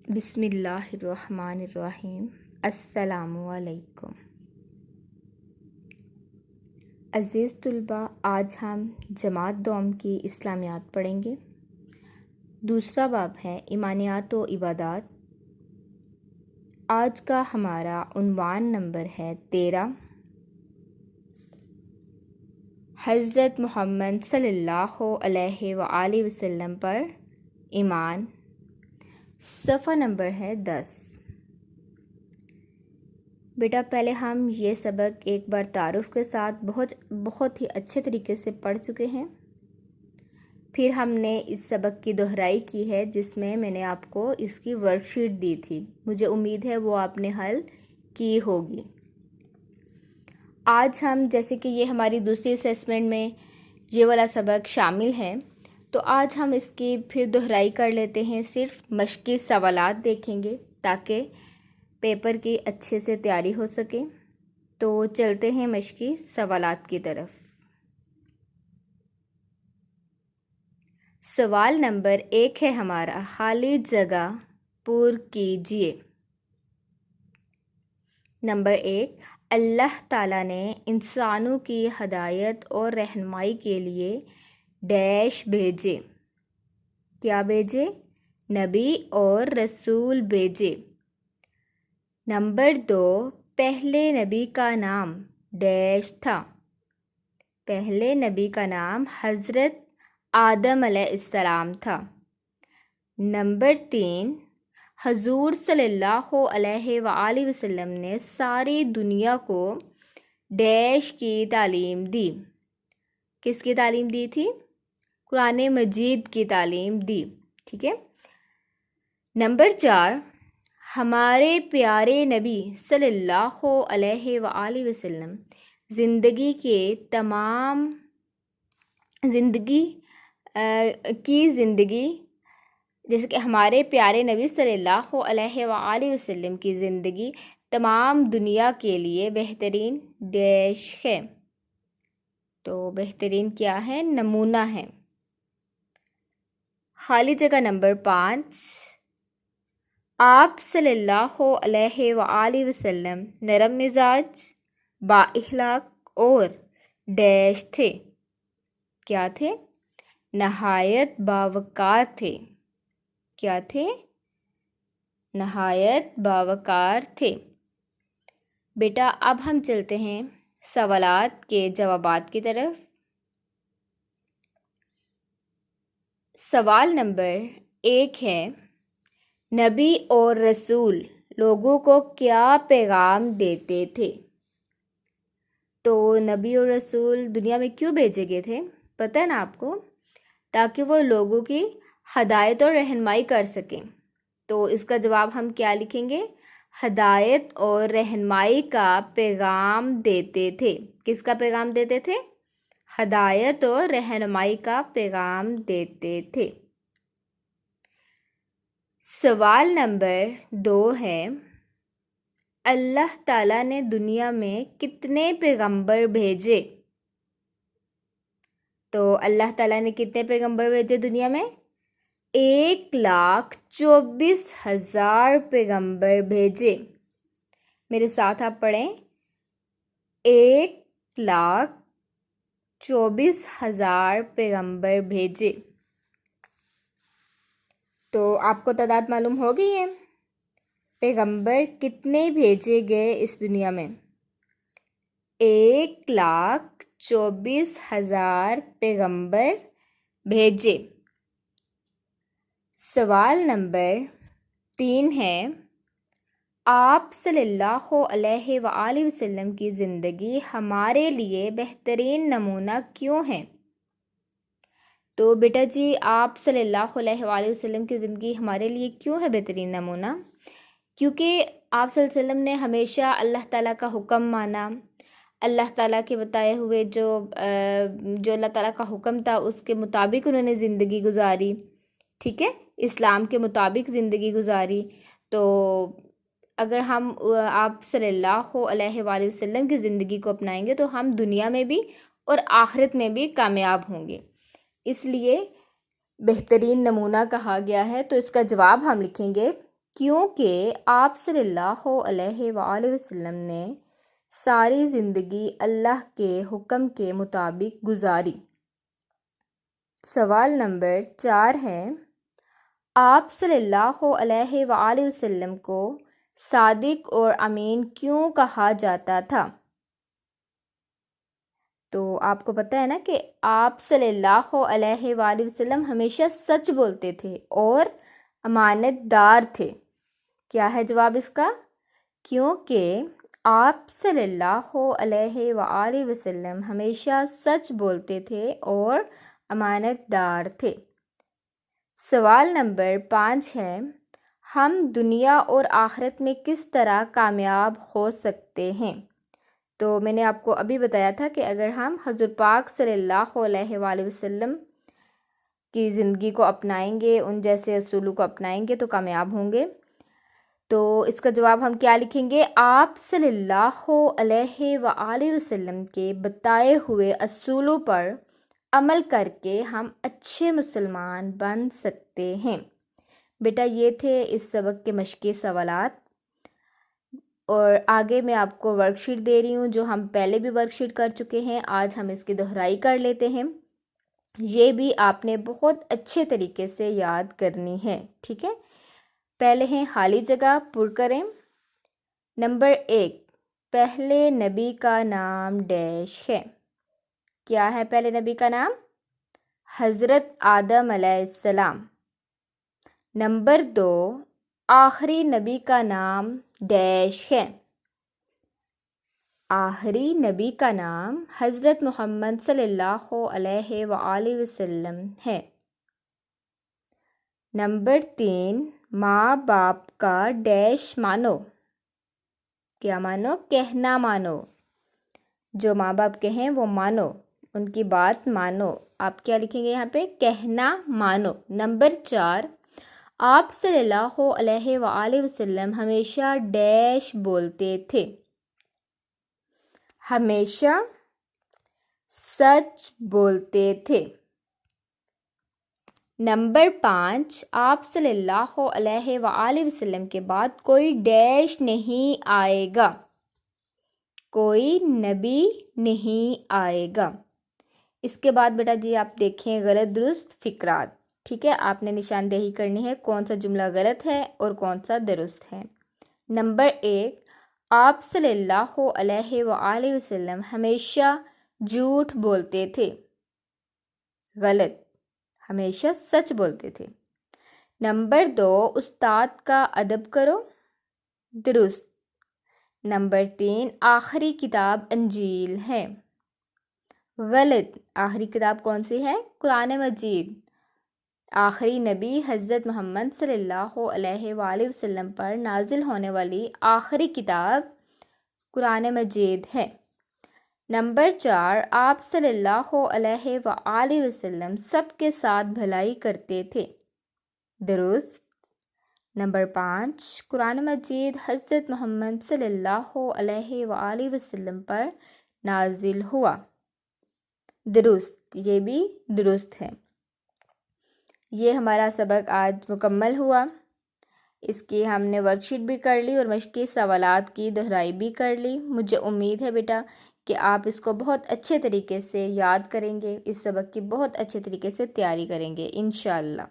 بسم اللہ الرحمن الرحیم۔ السلام علیکم عزیز طلباء، آج ہم جماعت دوم کی اسلامیات پڑھیں گے۔ دوسرا باب ہے ایمانیات و عبادات۔ آج کا ہمارا عنوان نمبر ہے 13۔ حضرت محمد صلی اللہ علیہ وآلہ وسلم پر ایمان۔ صفحہ نمبر ہے 10۔ بیٹا پہلے ہم یہ سبق ایک بار تعارف کے ساتھ بہت ہی اچھے طریقے سے پڑھ چکے ہیں۔ پھر ہم نے اس سبق کی دہرائی کی ہے، جس میں میں نے آپ کو اس کی ورک شیٹ دی تھی۔ مجھے امید ہے وہ آپ نے حل کی ہوگی۔ آج ہم، جیسے کہ یہ ہماری دوسری اسیسمنٹ میں یہ والا سبق شامل ہے، تو آج ہم اس کی پھر دہرائی کر لیتے ہیں، صرف مشقی سوالات دیکھیں گے تاکہ پیپر کی اچھے سے تیاری ہو سکے۔ تو چلتے ہیں مشقی سوالات کی طرف۔ سوال نمبر 1 ہے ہمارا، خالی جگہ پر کیجیے۔ نمبر 1، اللہ تعالیٰ نے انسانوں کی ہدایت اور رہنمائی کے لیے ڈیش بھیجے۔ کیا بھیجے؟ نبی اور رسول بھیجے۔ نمبر 2، پہلے نبی کا نام ڈیش تھا۔ پہلے نبی کا نام حضرت آدم علیہ السلام تھا۔ نمبر 3، حضور صلی اللہ علیہ وآلہ وسلم نے ساری دنیا کو ڈیش کی تعلیم دی۔ کس کی تعلیم دی تھی؟ قرآن مجید کی تعلیم دی۔ ٹھیک ہے۔ نمبر 4، ہمارے پیارے نبی صلی اللہ علیہ وآلہ وسلم زندگی جیسے کہ ہمارے پیارے نبی صلی اللہ علیہ وآلہ وسلم کی زندگی تمام دنیا کے لیے بہترین ڈیش ہے۔ تو بہترین کیا ہے؟ نمونہ ہے۔ خالی جگہ نمبر 5، آپ صلی اللہ علیہ وآلہ وسلم نرم مزاج، با اخلاق اور ڈیش تھے۔ کیا تھے؟ نہایت باوقار تھے۔ کیا تھے؟ نہایت باوقار تھے۔ بیٹا اب ہم چلتے ہیں سوالات کے جوابات کی طرف۔ سوال نمبر 1 ہے، نبی اور رسول لوگوں کو کیا پیغام دیتے تھے؟ تو نبی اور رسول دنیا میں کیوں بھیجے گئے تھے؟ پتہ ہے نا آپ کو؟ تاکہ وہ لوگوں کی ہدایت اور رہنمائی کر سکیں۔ تو اس کا جواب ہم کیا لکھیں گے؟ ہدایت اور رہنمائی کا پیغام دیتے تھے۔ کس کا پیغام دیتے تھے؟ ہدایت اور رہنمائی کا پیغام دیتے تھے۔ سوال نمبر 2 ہے، اللہ تعالیٰ نے دنیا میں کتنے پیغمبر بھیجے؟ تو اللہ تعالیٰ نے کتنے پیغمبر بھیجے دنیا میں؟ 1,24,000 پیغمبر بھیجے۔ میرے ساتھ آپ پڑھیں، 1,24,000 پیغمبر بھیجے۔ تو آپ کو تعداد معلوم ہو گئی ہے؟ پیغمبر کتنے بھیجے گئے اس دنیا میں؟ 1,24,000 پیغمبر بھیجے۔ سوال نمبر 3 ہے، آپ صلی اللہ علیہ وآلہ وسلم کی زندگی ہمارے لیے بہترین نمونہ کیوں ہے؟ تو بیٹا جی، آپ صلی اللہ علیہ وآلہ وسلم کی زندگی ہمارے لیے کیوں ہے بہترین نمونہ؟ کیونکہ آپ صلی اللہ علیہ وسلم نے ہمیشہ اللہ تعالیٰ کا حکم مانا۔ اللہ تعالیٰ کے بتائے ہوئے جو اللہ تعالیٰ کا حکم تھا اس کے مطابق انہوں نے زندگی گزاری۔ ٹھیک ہے، اسلام کے مطابق زندگی گزاری۔ تو اگر ہم آپ صلی اللہ علیہ وآلہ وسلم کی زندگی کو اپنائیں گے تو ہم دنیا میں بھی اور آخرت میں بھی کامیاب ہوں گے۔ اس لیے بہترین نمونہ کہا گیا ہے۔ تو اس کا جواب ہم لکھیں گے کیونکہ آپ صلی اللہ علیہ وآلہ وسلم نے ساری زندگی اللہ کے حکم کے مطابق گزاری۔ سوال نمبر 4 ہے، آپ صلی اللہ علیہ وآلہ وسلم کو صادق اور امین کیوں کہا جاتا تھا؟ تو آپ کو پتہ ہے نا کہ آپ صلی اللہ علیہ وآلہ وسلم ہمیشہ سچ بولتے تھے اور امانت دار تھے۔ کیا ہے جواب اس کا؟ کیونکہ آپ صلی اللہ علیہ وآلہ وسلم ہمیشہ سچ بولتے تھے اور امانت دار تھے۔ سوال نمبر 5 ہے، ہم دنیا اور آخرت میں کس طرح کامیاب ہو سکتے ہیں؟ تو میں نے آپ کو ابھی بتایا تھا کہ اگر ہم حضور پاک صلی اللہ علیہ وآلہ وسلم کی زندگی کو اپنائیں گے، ان جیسے اصولوں کو اپنائیں گے تو کامیاب ہوں گے۔ تو اس کا جواب ہم کیا لکھیں گے؟ آپ صلی اللہ علیہ وآلہ وسلم کے بتائے ہوئے اصولوں پر عمل کر کے ہم اچھے مسلمان بن سکتے ہیں۔ بیٹا یہ تھے اس سبق کے مشقی سوالات، اور آگے میں آپ کو ورک شیٹ دے رہی ہوں جو ہم پہلے بھی ورک شیٹ کر چکے ہیں۔ آج ہم اس کی دہرائی کر لیتے ہیں۔ یہ بھی آپ نے بہت اچھے طریقے سے یاد کرنی ہے، ٹھیک ہے؟ پہلے ہیں خالی جگہ پر کریں۔ نمبر 1، پہلے نبی کا نام ڈیش ہے۔ کیا ہے پہلے نبی کا نام؟ حضرت آدم علیہ السلام۔ نمبر 2، آخری نبی کا نام ڈیش ہے۔ آخری نبی کا نام حضرت محمد صلی اللہ علیہ وآلہ وسلم ہے۔ نمبر 3، ماں باپ کا ڈیش مانو۔ کیا مانو؟ کہنا مانو۔ جو ماں باپ کہیں وہ مانو، ان کی بات مانو۔ آپ کیا لکھیں گے یہاں پہ؟ کہنا مانو۔ نمبر 4، آپ صلی اللہ علیہ وآلہ وسلم ہمیشہ ڈیش بولتے تھے۔ ہمیشہ سچ بولتے تھے۔ نمبر 5، آپ صلی اللہ علیہ وآلہ وسلم کے بعد کوئی ڈیش نہیں آئے گا۔ کوئی نبی نہیں آئے گا۔ اس کے بعد بیٹا جی آپ دیکھیں غلط درست فقرات، ٹھیک ہے؟ آپ نے نشاندہی کرنی ہے کون سا جملہ غلط ہے اور کون سا درست ہے۔ نمبر 1، آپ صلی اللہ علیہ وآلہ وسلم ہمیشہ جھوٹ بولتے تھے۔ غلط، ہمیشہ سچ بولتے تھے۔ نمبر 2، استاد کا ادب کرو۔ درست۔ نمبر 3، آخری کتاب انجیل ہے۔ غلط، آخری کتاب کون سی ہے؟ قرآن مجید۔ آخری نبی حضرت محمد صلی اللہ علیہ وآلہ وسلم پر نازل ہونے والی آخری کتاب قرآن مجید ہے۔ نمبر 4، آپ صلی اللہ علیہ وآلہ وسلم سب کے ساتھ بھلائی کرتے تھے۔ درست۔ نمبر 5، قرآن مجید حضرت محمد صلی اللہ علیہ وآلہ وسلم پر نازل ہوا۔ درست، یہ بھی درست ہے۔ یہ ہمارا سبق آج مکمل ہوا۔ اس کی ہم نے ورک شیٹ بھی کر لی اور مشقی سوالات کی دہرائی بھی کر لی۔ مجھے امید ہے بیٹا کہ آپ اس کو بہت اچھے طریقے سے یاد کریں گے، اس سبق کی بہت اچھے طریقے سے تیاری کریں گے انشاءاللہ۔